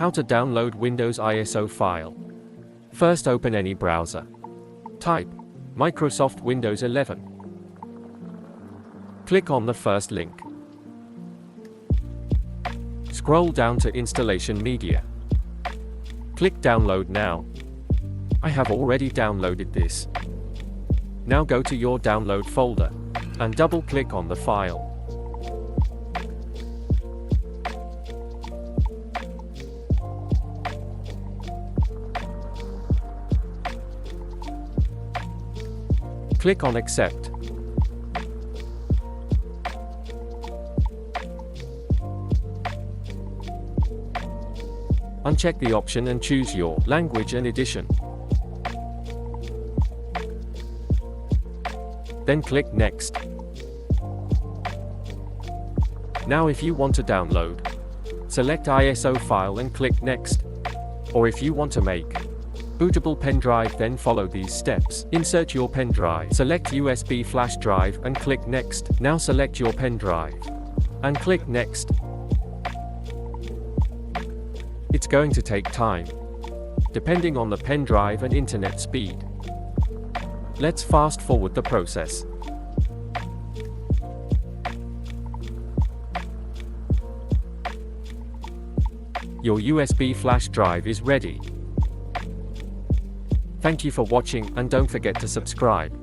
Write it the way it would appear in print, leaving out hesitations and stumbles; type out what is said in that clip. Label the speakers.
Speaker 1: How to download Windows ISO file. First, open any browser. Type Microsoft Windows 11. Click on the first link. Scroll down to Installation Media. Click Download Now. I have already downloaded this. Now go to your download folder and double-click on the file. Click on Accept. Uncheck the option and choose your language and edition. Then click Next. Now if you want to download, select ISO file and click Next. Or if you want to make bootable pen drive, then follow these steps. Insert your pen drive, select USB flash drive and click Next. Now select your pen drive and click Next. It's going to take time, depending on the pen drive and internet speed. Let's fast forward the process. Your USB flash drive is ready. Thank you for watching and don't forget to subscribe.